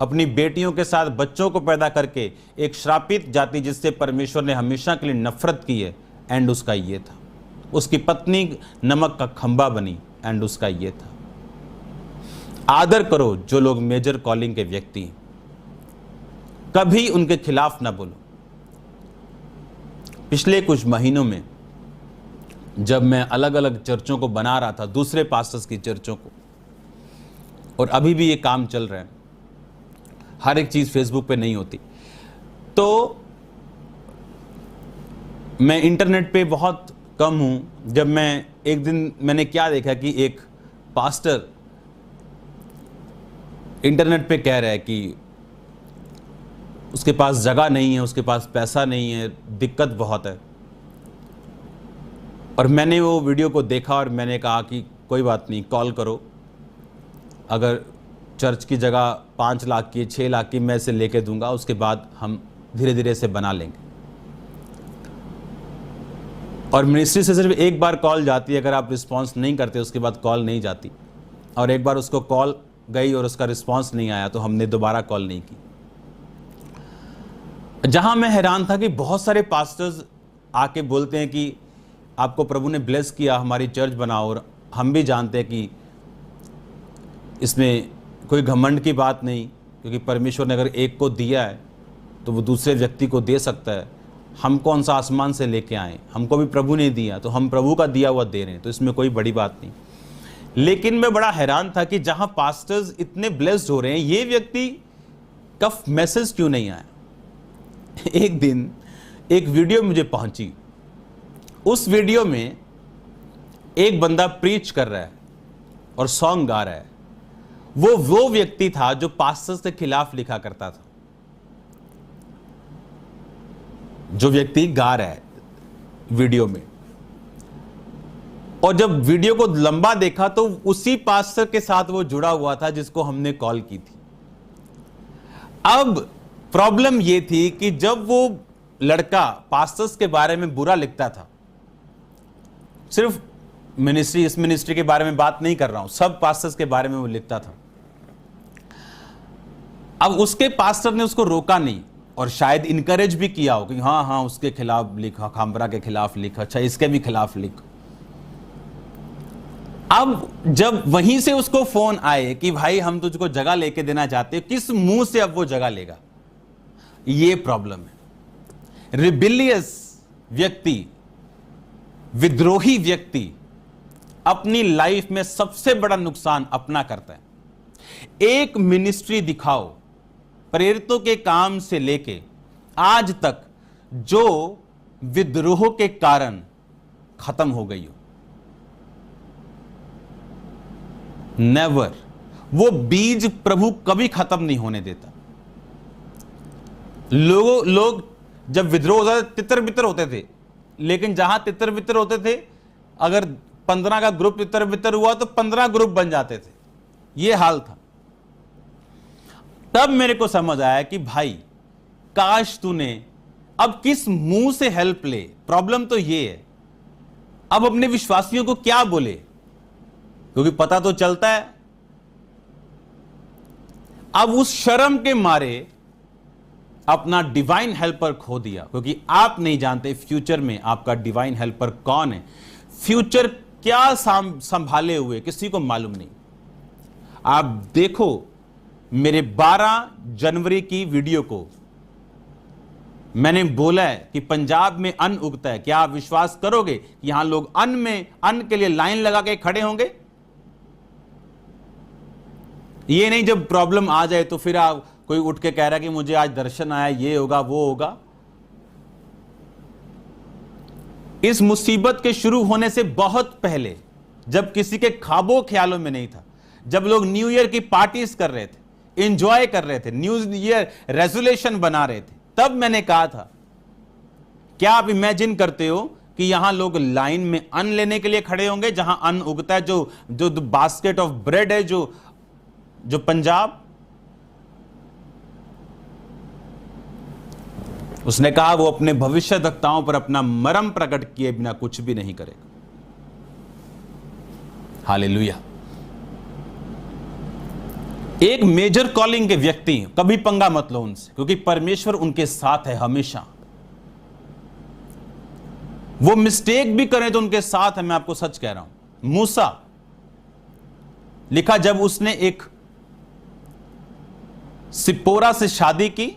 अपनी बेटियों के साथ बच्चों को पैदा करके एक श्रापित जाति जिससे परमेश्वर ने हमेशा के लिए नफरत की है, एंड उसका ये था। उसकी पत्नी नमक का खंबा बनी, एंड उसका ये था। आदर करो जो लोग मेजर कॉलिंग के व्यक्ति हैं, कभी उनके खिलाफ ना बोलो। पिछले कुछ महीनों में जब मैं अलग अलग चर्चों को बना रहा था, दूसरे पास्टर्स की चर्चों को, और अभी भी ये काम चल रहा है, हर एक चीज फेसबुक पे नहीं होती, तो मैं इंटरनेट पे बहुत कम हूं। जब मैं एक दिन मैंने क्या देखा कि एक पास्टर इंटरनेट पे कह रहा है कि उसके पास जगह नहीं है, उसके पास पैसा नहीं है, दिक्कत बहुत है। और मैंने वो वीडियो को देखा और मैंने कहा कि कोई बात नहीं, कॉल करो, अगर चर्च की जगह 5 लाख की 6 लाख की मैं इसे लेके दूंगा, उसके बाद हम धीरे धीरे से बना लेंगे। और मिनिस्ट्री से सिर्फ एक बार कॉल जाती है, अगर आप रिस्पांस नहीं करते उसके बाद कॉल नहीं जाती। और एक बार उसको कॉल गई और उसका रिस्पांस नहीं आया तो हमने दोबारा कॉल नहीं की। जहां मैं हैरान था कि बहुत सारे पास्टर्स आके बोलते हैं कि आपको प्रभु ने ब्लेस किया, हमारी चर्च बनाओ। और हम भी जानते हैं कि इसमें कोई घमंड की बात नहीं, क्योंकि परमेश्वर ने अगर एक को दिया है तो वो दूसरे व्यक्ति को दे सकता है। हम कौन सा आसमान से लेके आए, हमको भी प्रभु ने दिया तो हम प्रभु का दिया हुआ दे रहे हैं, तो इसमें कोई बड़ी बात नहीं। लेकिन मैं बड़ा हैरान था कि जहां पास्टर्स इतने ब्लेस्ड हो रहे हैं, ये व्यक्ति का मैसेज क्यों नहीं आया। एक दिन एक वीडियो मुझे पहुंची, उस वीडियो में एक बंदा प्रीच कर रहा है और सॉन्ग गा रहा है। वो व्यक्ति था जो पास्टर्स के खिलाफ लिखा करता था। जो व्यक्ति गा रहा है वीडियो में, और जब वीडियो को लंबा देखा तो उसी पास्टर के साथ वो जुड़ा हुआ था जिसको हमने कॉल की थी। अब प्रॉब्लम ये थी कि जब वो लड़का पास्टर्स के बारे में बुरा लिखता था, सिर्फ मिनिस्ट्री, इस मिनिस्ट्री के बारे में बात नहीं कर रहा हूं, सब पास्टर्स के बारे में वो लिखता था। अब उसके पास्टर ने उसको रोका नहीं और शायद इनकरेज भी किया हो कि हाँ हाँ उसके खिलाफ लिखा, खामरा के खिलाफ लिखा, अच्छा इसके भी खिलाफ लिख। अब जब वहीं से उसको फोन आए कि भाई हम तुझको जगह लेके देना चाहते हैं, किस मुंह से अब वो जगह लेगा? ये प्रॉब्लम है। रिबिलियस व्यक्ति, विद्रोही व्यक्ति अपनी लाइफ में सबसे बड़ा नुकसान अपना करता है। एक मिनिस्ट्री दिखाओ प्रेरितों के काम से लेके आज तक जो विद्रोह के कारण खत्म हो गई हो, नेवर। वो बीज प्रभु कभी खत्म नहीं होने देता। लोग जब विद्रोह होता था तितर बितर होते थे, लेकिन जहां तितर बितर होते थे, अगर 15 का ग्रुप तितर बितर हुआ तो 15 ग्रुप बन जाते थे। यह हाल था। तब मेरे को समझ आया कि भाई काश तूने अब किस मुंह से हेल्प ले। प्रॉब्लम तो यह है, अब अपने विश्वासियों को क्या बोले, क्योंकि पता तो चलता है। अब उस शर्म के मारे अपना डिवाइन हेल्पर खो दिया, क्योंकि आप नहीं जानते फ्यूचर में आपका डिवाइन हेल्पर कौन है, फ्यूचर क्या संभाले हुए किसी को मालूम नहीं। आप देखो मेरे 12 जनवरी की वीडियो को, मैंने बोला है कि पंजाब में अन्न उगता है। क्या आप विश्वास करोगे कि यहां लोग अन्न के लिए लाइन लगा के खड़े होंगे? ये नहीं जब प्रॉब्लम आ जाए तो फिर आप कोई उठ के कह रहा है कि मुझे आज दर्शन आया, ये होगा वो होगा। इस मुसीबत के शुरू होने से बहुत पहले, जब किसी के ख्वाबों ख्यालों में नहीं था, जब लोग न्यू ईयर की पार्टीज कर रहे थे, एंजॉय कर रहे थे, न्यू ईयर रेजोल्यूशन बना रहे थे, तब मैंने कहा था क्या आप इमेजिन करते हो कि यहां लोग लाइन में अन्न लेने के लिए खड़े होंगे, जहां अन्न उगता है, जो बास्केट ऑफ ब्रेड है, जो पंजाब। उसने कहा वो अपने भविष्यद्वक्ताओं पर अपना मरम प्रकट किए बिना कुछ भी नहीं करेगा। हालेलुया। एक मेजर कॉलिंग के व्यक्ति, कभी पंगा मत लो उनसे, क्योंकि परमेश्वर उनके साथ है हमेशा। वो मिस्टेक भी करें तो उनके साथ है, मैं आपको सच कह रहा हूं। मूसा लिखा, जब उसने एक सिप्पोरा से शादी की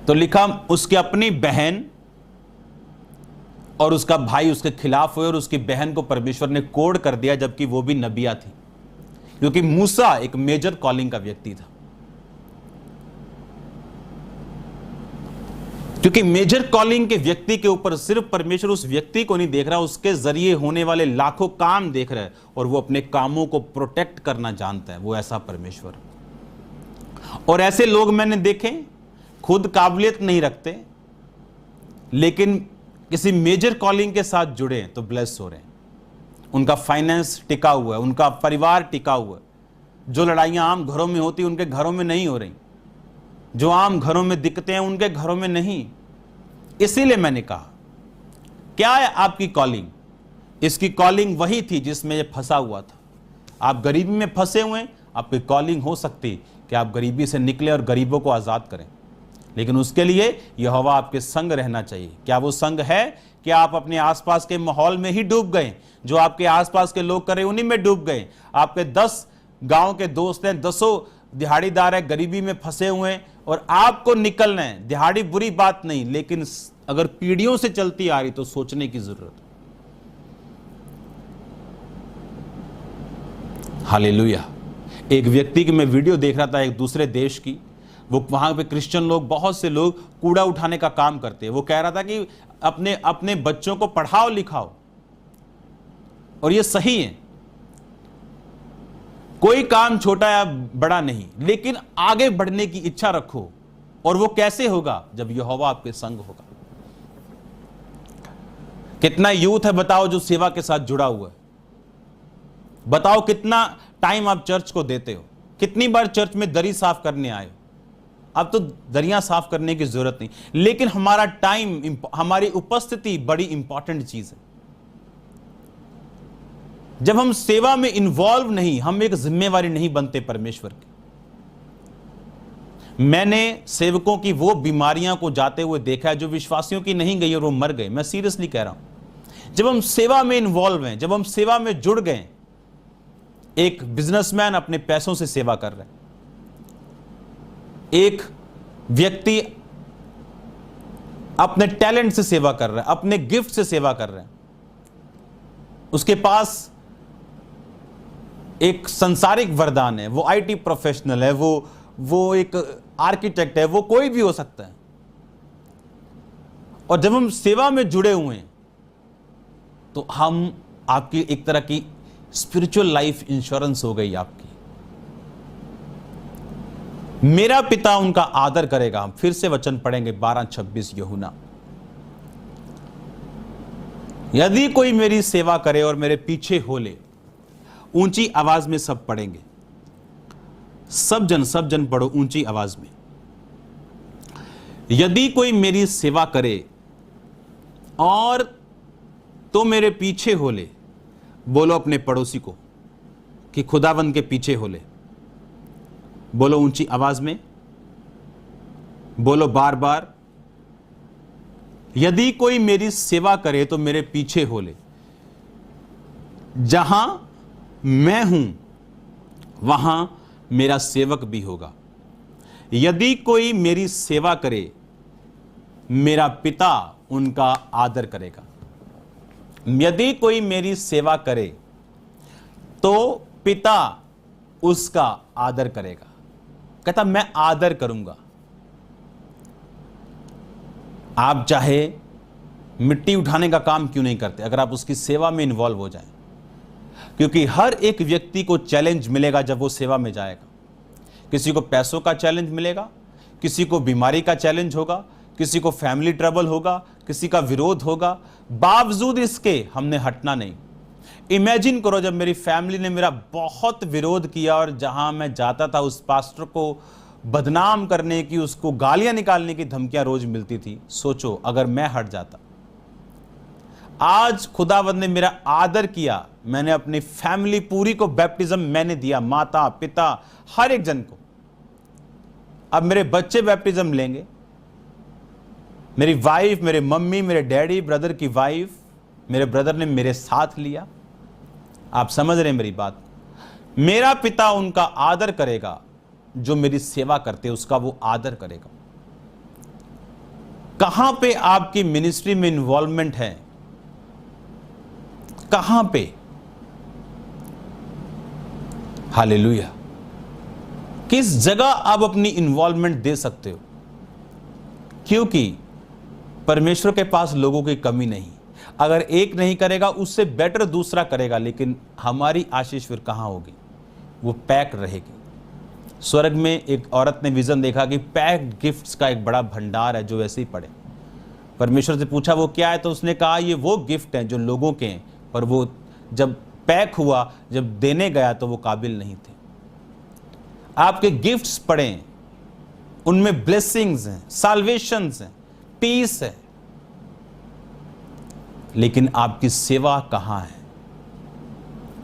तो लिखा उसकी अपनी बहन और उसका भाई उसके खिलाफ हुए और उसकी बहन को परमेश्वर ने कोड़ कर दिया, जबकि वो भी नबिया थी, क्योंकि मूसा एक मेजर कॉलिंग का व्यक्ति था। क्योंकि मेजर कॉलिंग के व्यक्ति के ऊपर सिर्फ परमेश्वर उस व्यक्ति को नहीं देख रहा, उसके जरिए होने वाले लाखों काम देख रहा है, और वो अपने कामों को प्रोटेक्ट करना जानता है। वो ऐसा परमेश्वर। और ऐसे लोग मैंने देखे, खुद काबिलियत नहीं रखते, लेकिन किसी मेजर कॉलिंग के साथ जुड़े तो ब्लेस हो रहे हैं। उनका फाइनेंस टिका हुआ है, उनका परिवार टिका हुआ है। जो लड़ाइयां आम घरों में होती उनके घरों में नहीं हो रही, जो आम घरों में दिखते हैं उनके घरों में नहीं। इसीलिए मैंने कहा क्या है आपकी कॉलिंग? इसकी कॉलिंग वही थी जिसमें ये फंसा हुआ था। आप गरीबी में फंसे हुए, आपकी कॉलिंग हो सकती कि आप गरीबी से निकले और गरीबों को आजाद करें, लेकिन उसके लिए यहोवा आपके संग रहना चाहिए। क्या वो संग है? क्या आप अपने आसपास के माहौल में ही डूब गए? जो आपके आसपास के लोग कर रहे उन्हीं में डूब गए? आपके 10 गांव के दोस्त हैं, 10 दिहाड़ीदार है, गरीबी में फंसे हुए हैं, और आपको निकलना है। दिहाड़ी बुरी बात नहीं, लेकिन अगर पीढ़ियों से चलती आ रही तो सोचने की जरूरत है। हालेलुया। एक व्यक्ति की मैं वीडियो देख रहा था, एक दूसरे देश की, वो वहां पे क्रिश्चियन लोग, बहुत से लोग कूड़ा उठाने का काम करते हैं। वो कह रहा था कि अपने अपने बच्चों को पढ़ाओ लिखाओ, और ये सही है। कोई काम छोटा या बड़ा नहीं, लेकिन आगे बढ़ने की इच्छा रखो। और वो कैसे होगा? जब यहोवा आपके संग होगा। कितना यूथ है बताओ जो सेवा के साथ जुड़ा हुआ है? बताओ कितना टाइम आप चर्च को देते हो? कितनी बार चर्च में दरी साफ करने आए हो? अब तो दरिया साफ करने की जरूरत नहीं, लेकिन हमारा टाइम, हमारी उपस्थिति बड़ी इंपॉर्टेंट चीज है। जब हम सेवा में इन्वॉल्व नहीं, हम एक जिम्मेवारी नहीं बनते परमेश्वर की। मैंने सेवकों की वो बीमारियां को जाते हुए देखा है जो विश्वासियों की नहीं गई और वो मर गए। मैं सीरियसली कह रहा हूं। जब हम सेवा में इन्वॉल्व हैं, जब हम सेवा में जुड़ गए, एक बिजनेसमैन अपने पैसों से सेवा कर रहा है, एक व्यक्ति अपने टैलेंट से सेवा कर रहा है, अपने गिफ्ट से सेवा कर रहा है, उसके पास एक संसारिक वरदान है, वो आईटी प्रोफेशनल है, वो एक आर्किटेक्ट है, वो कोई भी हो सकता है। और जब हम सेवा में जुड़े हुए हैं तो हम, आपकी एक तरह की स्पिरिचुअल लाइफ इंश्योरेंस हो गई आपकी। मेरा पिता उनका आदर करेगा। हम फिर से वचन पढ़ेंगे 12:26 यूहन्ना। यदि कोई मेरी सेवा करे और मेरे पीछे हो ले, ऊंची आवाज में सब पढ़ेंगे, सब जन पढ़ो ऊंची आवाज में। यदि कोई मेरी सेवा करे और तो मेरे पीछे हो ले, बोलो अपने पड़ोसी को कि खुदावंद के पीछे हो ले। बोलो ऊंची आवाज में, बोलो बार बार। यदि कोई मेरी सेवा करे तो मेरे पीछे हो ले। जहां मैं हूं वहां मेरा सेवक भी होगा। यदि कोई मेरी सेवा करे, मेरा पिता उनका आदर करेगा। यदि कोई मेरी सेवा करे तो पिता उसका आदर करेगा। कहता मैं आदर करूंगा। आप चाहे मिट्टी उठाने का काम क्यों नहीं करते, अगर आप उसकी सेवा में इन्वॉल्व हो जाएं, क्योंकि हर एक व्यक्ति को चैलेंज मिलेगा जब वो सेवा में जाएगा। किसी को पैसों का चैलेंज मिलेगा, किसी को बीमारी का चैलेंज होगा, किसी को फैमिली ट्रबल होगा, किसी का विरोध होगा। बावजूद इसके हमने हटना नहीं। इमेजिन करो, जब मेरी फैमिली ने मेरा बहुत विरोध किया और जहां मैं जाता था उस पास्टर को बदनाम करने की, उसको गालियां निकालने की धमकियां रोज मिलती थी। सोचो अगर मैं हट जाता। आज खुदावंद ने मेरा आदर किया, मैंने अपनी फैमिली पूरी को बैप्टिज्म मैंने दिया, माता पिता हर एक जन को। अब मेरे बच्चे बैप्टिज्म लेंगे, मेरी वाइफ, मेरे मम्मी, मेरे डैडी, ब्रदर की वाइफ, मेरे ब्रदर ने मेरे साथ लिया। आप समझ रहे हैं मेरी बात। मेरा पिता उनका आदर करेगा, जो मेरी सेवा करते उसका वो आदर करेगा। कहां पे आपकी मिनिस्ट्री में इन्वॉल्वमेंट है, कहां पे? हालेलुया। किस जगह आप अपनी इन्वॉल्वमेंट दे सकते हो? क्योंकि परमेश्वर के पास लोगों की कमी नहीं। अगर एक नहीं करेगा उससे बेटर दूसरा करेगा, लेकिन हमारी आशीष फिर कहां होगी? वो पैक रहेगी। स्वर्ग में एक औरत ने विजन देखा कि पैक्ड गिफ्ट्स का एक बड़ा भंडार है जो ऐसे ही पड़े। परमेश्वर से पूछा वो क्या है, तो उसने कहा ये वो गिफ्ट हैं जो लोगों के हैं, पर वो जब पैक हुआ, जब देने गया तो वो काबिल नहीं थे। आपके गिफ्ट्स पड़े, उनमें ब्लेसिंग्स हैं, साल्वेशंस हैं, पीस है, लेकिन आपकी सेवा कहां है?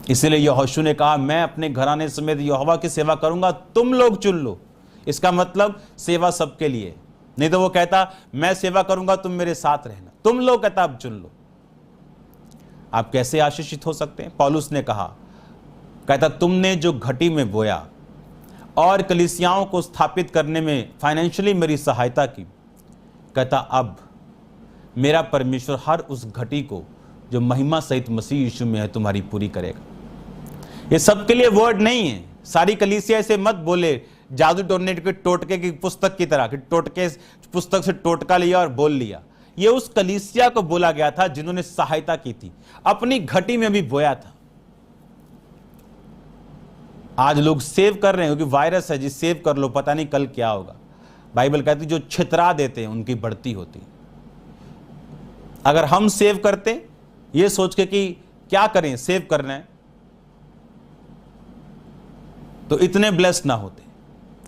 इसलिए यहोशू ने कहा मैं अपने घराने समेत यहोवा की सेवा करूंगा, तुम लोग चुन लो। इसका मतलब सेवा सबके लिए, नहीं तो वो कहता मैं सेवा करूंगा तुम मेरे साथ रहना। तुम लोग कहता अब चुन लो। आप कैसे आशीषित हो सकते हैं? पौलुस ने कहा, कहता तुमने जो घटी में बोया और कलीसियाओं को स्थापित करने में फाइनेंशियली मेरी सहायता की, कहता अब मेरा परमेश्वर हर उस घटी को जो महिमा सहित मसीह यीशु में है तुम्हारी पूरी करेगा। ये सबके लिए वर्ड नहीं है। सारी कलीसिया ऐसे मत बोले जादू टोने के टोटके की पुस्तक की तरह कि टोटके पुस्तक से टोटका लिया और बोल लिया। ये उस कलीसिया को बोला गया था जिन्होंने सहायता की थी, अपनी घटी में भी बोया था। आज लोग सेव कर रहे हैं क्योंकि वायरस है जी, सेव कर लो, पता नहीं कल क्या होगा। बाइबल कहती जो छितरा देते हैं उनकी बढ़ती होती। अगर हम सेव करते ये सोच के कि क्या करें, सेव करना है, तो इतने ब्लेस्ड ना होते।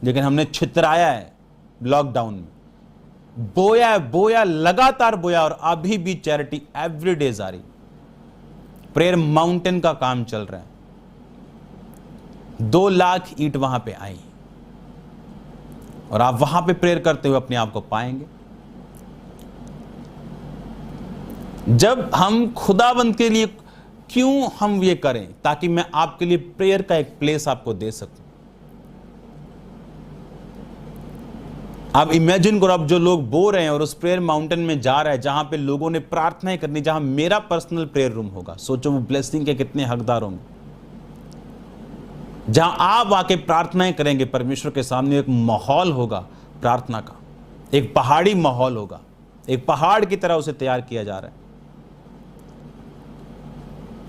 लेकिन हमने छितराया है लॉकडाउन में, बोया बोया, लगातार बोया, और अभी भी चैरिटी एवरीडे जारी। प्रेयर माउंटेन का काम चल रहा है। 2 लाख ईंट वहां पे आई, और आप वहां पे प्रेयर करते हुए अपने आप को पाएंगे। जब हम खुदावंद के लिए क्यों हम ये करें, ताकि मैं आपके लिए प्रेयर का एक प्लेस आपको दे सकूं। आप इमेजिन करो, अब जो लोग बो रहे हैं और उस प्रेयर माउंटेन में जा रहे हैं, जहां पे लोगों ने प्रार्थनाएं करनी, जहां मेरा पर्सनल प्रेयर रूम होगा। सोचो वो ब्लेसिंग के कितने हकदार होंगे। जहां आप आके प्रार्थनाएं करेंगे परमेश्वर के सामने, एक माहौल होगा प्रार्थना का, एक पहाड़ी माहौल होगा, एक पहाड़ की तरह उसे तैयार किया जा रहा है।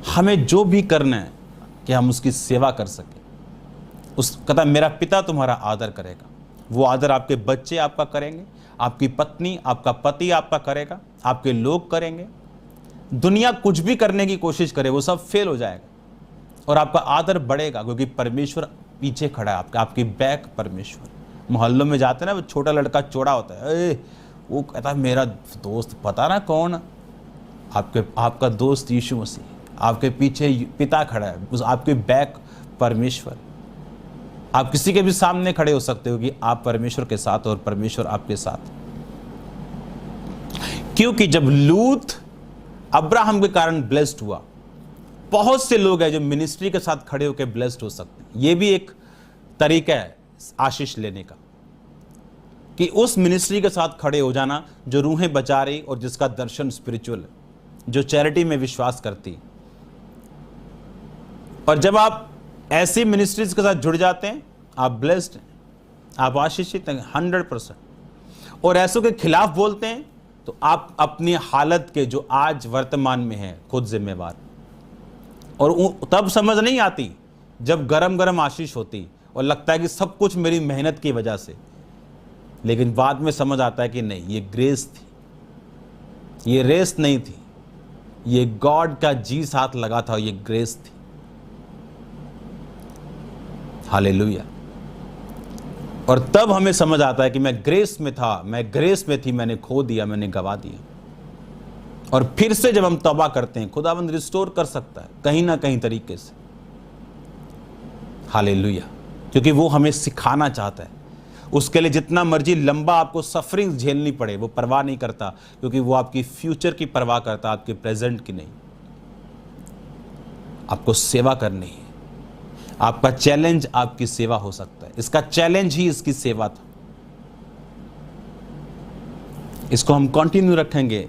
हमें जो भी करना है कि हम उसकी सेवा कर सकें। उस कहता मेरा पिता तुम्हारा आदर करेगा। वो आदर आपके बच्चे आपका करेंगे, आपकी पत्नी, आपका पति आपका करेगा, आपके लोग करेंगे। दुनिया कुछ भी करने की कोशिश करे, वो सब फेल हो जाएगा, और आपका आदर बढ़ेगा, क्योंकि परमेश्वर पीछे खड़ा है आपका, आपकी बैक परमेश्वर। मोहल्लों में जाते हैं ना, वो छोटा लड़का चौड़ा होता है, वो कहता है मेरा दोस्त, पता ना कौन, आपका दोस्त यीशु मसीह, आपके पीछे पिता खड़ा है, उस आपके बैक परमेश्वर। आप किसी के भी सामने खड़े हो सकते हो कि आप परमेश्वर के साथ और परमेश्वर आपके साथ। क्योंकि जब लूत अब्राहम के कारण ब्लेस्ड हुआ, बहुत से लोग हैं जो मिनिस्ट्री के साथ खड़े होकर ब्लेस्ड हो सकते हैं। यह भी एक तरीका है आशीष लेने का, कि उस मिनिस्ट्री के साथ खड़े हो जाना जो रूहें बचा रही और जिसका दर्शन स्पिरिचुअल है, जो चैरिटी में विश्वास करती है। और जब आप ऐसी मिनिस्ट्रीज के साथ जुड़ जाते हैं, आप ब्लेस्ड हैं, आप आशीषित हैं 100%। और ऐसों के खिलाफ बोलते हैं तो आप अपनी हालत के जो आज वर्तमान में है खुद जिम्मेवार। और तब समझ नहीं आती जब गरम गरम आशीष होती और लगता है कि सब कुछ मेरी मेहनत की वजह से, लेकिन बाद में समझ आता है कि नहीं, ये ग्रेस थी, ये रेस नहीं थी, ये गॉड का जी साथ लगा था, ये ग्रेस थी। हालेलुया। और तब हमें समझ आता है कि मैं ग्रेस में था, मैं ग्रेस में थी, मैंने खो दिया, मैंने गवा दिया। और फिर से जब हम तौबा करते हैं, खुदावंद रिस्टोर कर सकता है कहीं ना कहीं तरीके से। हालेलुया। क्योंकि वो हमें सिखाना चाहता है। उसके लिए जितना मर्जी लंबा आपको सफरिंग झेलनी पड़े, वो परवाह नहीं करता, क्योंकि वो आपकी फ्यूचर की परवाह करता, आपके प्रेजेंट की नहीं। आपको सेवा करनी है। आपका चैलेंज आपकी सेवा हो सकता है। इसका चैलेंज ही इसकी सेवा था। इसको हम कंटिन्यू रखेंगे।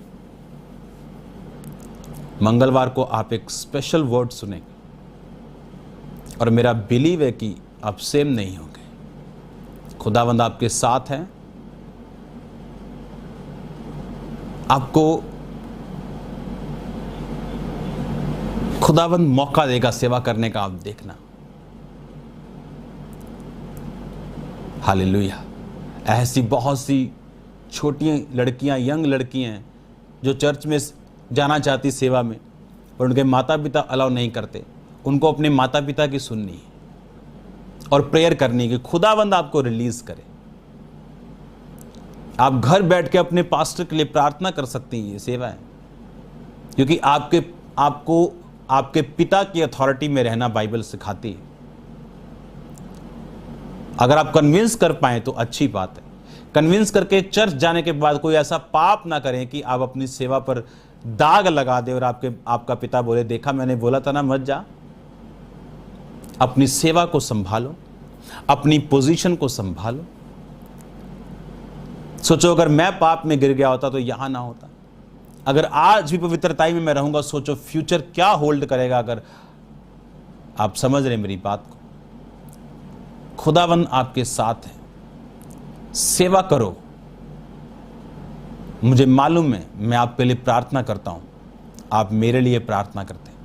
मंगलवार को आप एक स्पेशल वर्ड सुनेंगे, और मेरा बिलीव है कि आप सेम नहीं होंगे। खुदावंद आपके साथ हैं। आपको खुदावंद मौका देगा सेवा करने का, आप देखना। हालेलुया। ऐसी बहुत सी छोटी लड़कियां, यंग लड़कियां हैं जो चर्च में जाना चाहती सेवा में, और उनके माता पिता अलाउ नहीं करते। उनको अपने माता पिता की सुननी है और प्रेयर करनी है कि खुदावंद आपको रिलीज करे। आप घर बैठ के अपने पास्टर के लिए प्रार्थना कर सकती हैं। ये सेवा है, क्योंकि आपको आपके पिता की अथॉरिटी में रहना बाइबल सिखाती है। अगर आप कन्विंस कर पाए तो अच्छी बात है। कन्विंस करके चर्च जाने के बाद कोई ऐसा पाप ना करें कि आप अपनी सेवा पर दाग लगा दे और आपका पिता बोले, देखा मैंने बोला था ना मत जा। अपनी सेवा को संभालो, अपनी पोजीशन को संभालो। सोचो अगर मैं पाप में गिर गया होता तो यहां ना होता। अगर आज भी पवित्रताई में मैं रहूंगा, सोचो फ्यूचर क्या होल्ड करेगा। अगर आप समझ रहे मेरी बात को, खुदावंद आपके साथ है। सेवा करो। मुझे मालूम है, मैं आपके लिए प्रार्थना करता हूं, आप मेरे लिए प्रार्थना करते हैं।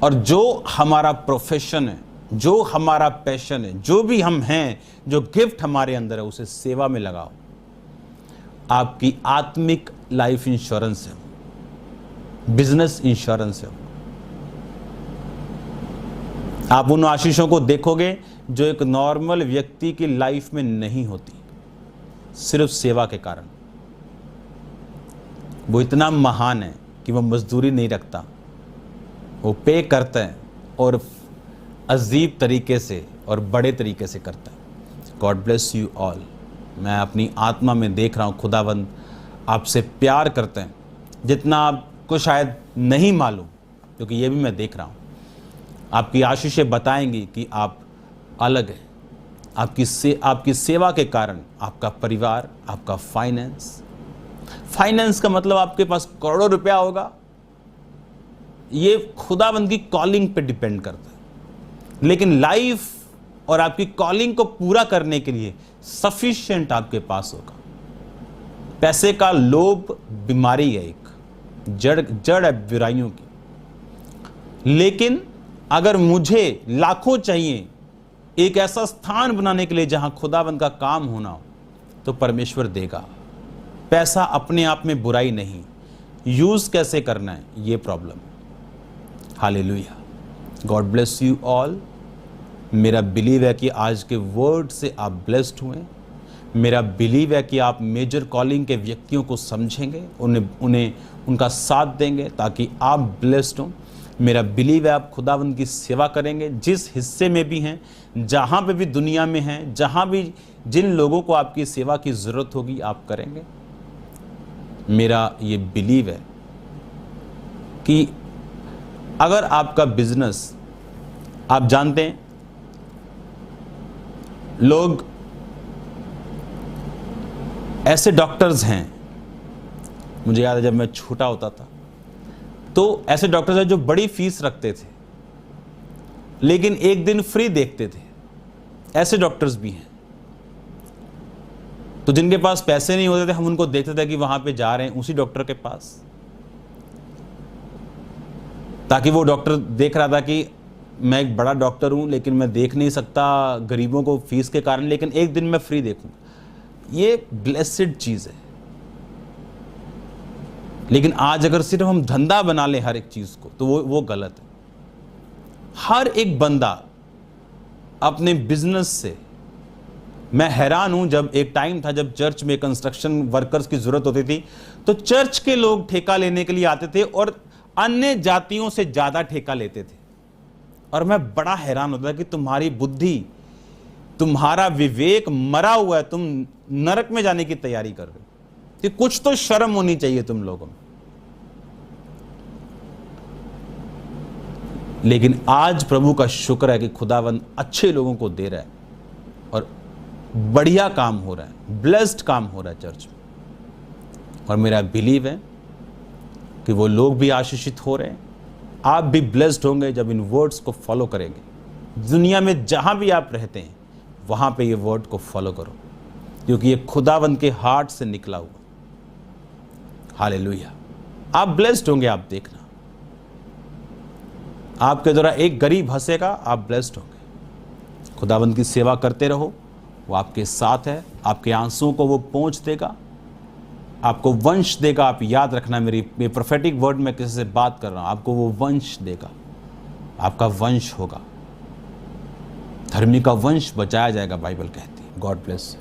और जो हमारा प्रोफेशन है, जो हमारा पैशन है, जो भी हम हैं, जो गिफ्ट हमारे अंदर है, उसे सेवा में लगाओ। आपकी आत्मिक लाइफ इंश्योरेंस है, बिजनेस इंश्योरेंस है। आप उन आशीषों को देखोगे जो एक नॉर्मल व्यक्ति की लाइफ में नहीं होती, सिर्फ सेवा के कारण। वो इतना महान है कि वो मजदूरी नहीं रखता, वो पे करता है और अजीब तरीके से और बड़े तरीके से करता है। God bless you all. मैं अपनी आत्मा में देख रहा हूँ खुदावंद आपसे प्यार करते हैं, जितना आपको शायद नहीं मालूम, क्योंकि ये भी मैं देख रहा हूँ। आपकी आशीषें बताएंगी कि आप अलग हैं। आपकी सेवा के कारण आपका परिवार, आपका फाइनेंस का मतलब आपके पास करोड़ों रुपया होगा, ये खुदाबंद की कॉलिंग पे डिपेंड करता है। लेकिन लाइफ और आपकी कॉलिंग को पूरा करने के लिए सफिशिएंट आपके पास होगा। पैसे का लोभ बीमारी है, एक जड़ है बुराइयों की। लेकिन अगर मुझे लाखों चाहिए एक ऐसा स्थान बनाने के लिए जहां खुदाबंद का काम होना हो, तो परमेश्वर देगा। पैसा अपने आप में बुराई नहीं, यूज कैसे करना है ये प्रॉब्लम है। Hallelujah. God bless you all. मेरा बिलीव है कि आज के वर्ड से आप ब्लेस्ड हुए। मेरा बिलीव है कि आप मेजर कॉलिंग के व्यक्तियों को समझेंगे, उन्हें उनका साथ देंगे ताकि आप ब्लेस्ड हों। मेरा बिलीव है आप खुदावंद की सेवा करेंगे, जिस हिस्से में भी हैं, जहाँ पे भी दुनिया में हैं, जहाँ भी जिन लोगों को आपकी सेवा की ज़रूरत होगी आप करेंगे। मेरा ये बिलीव है कि अगर आपका बिजनेस, आप जानते हैं लोग ऐसे डॉक्टर्स हैं, मुझे याद है जब मैं छोटा होता था तो ऐसे डॉक्टर्स हैं जो बड़ी फीस रखते थे लेकिन एक दिन फ्री देखते थे। ऐसे डॉक्टर्स भी हैं। तो जिनके पास पैसे नहीं होते थे हम उनको देखते थे कि वहां पे जा रहे हैं उसी डॉक्टर के पास, ताकि वो डॉक्टर देख रहा था कि मैं एक बड़ा डॉक्टर हूं लेकिन मैं देख नहीं सकता गरीबों को फीस के कारण, लेकिन एक दिन मैं फ्री देखूंगा। ये ब्लेसेड चीज है। लेकिन आज अगर सिर्फ हम धंधा बना लें हर एक चीज को तो वो गलत है। हर एक बंदा अपने बिजनेस से, मैं हैरान हूं, जब एक टाइम था जब चर्च में कंस्ट्रक्शन वर्कर्स की जरूरत होती थी तो चर्च के लोग ठेका लेने के लिए आते थे और अन्य जातियों से ज्यादा ठेका लेते थे। और मैं बड़ा हैरान होता था कि तुम्हारी बुद्धि, तुम्हारा विवेक मरा हुआ है, तुम नरक में जाने की तैयारी कर रहे हो, कि कुछ तो शर्म होनी चाहिए तुम लोगों में। लेकिन आज प्रभु का शुक्र है कि खुदावंद अच्छे लोगों को दे रहा है और बढ़िया काम हो रहा है, ब्लेस्ड काम हो रहा है चर्च में। और मेरा बिलीव है कि वो लोग भी आशीषित हो रहे हैं, आप भी ब्लेस्ड होंगे जब इन वर्ड्स को फॉलो करेंगे। दुनिया में जहां भी आप रहते हैं वहां पे ये वर्ड को फॉलो करो, क्योंकि ये खुदावंद के हार्ट से निकला हुआ। हालेलुया। आप ब्लेस्ड होंगे, आप देखना। आपके द्वारा एक गरीब हंसेगा, आप ब्लेस्ड होंगे। खुदावंद की सेवा करते रहो, वो आपके साथ है। आपके आंसुओं को वो पोंछ देगा, आपको वंश देगा। आप याद रखना, मेरी प्रोफेटिक वर्ड में किसी से बात कर रहा हूं, आपको वो वंश देगा, आपका वंश होगा। धर्मी का वंश बचाया जाएगा, बाइबल कहती है। God bless.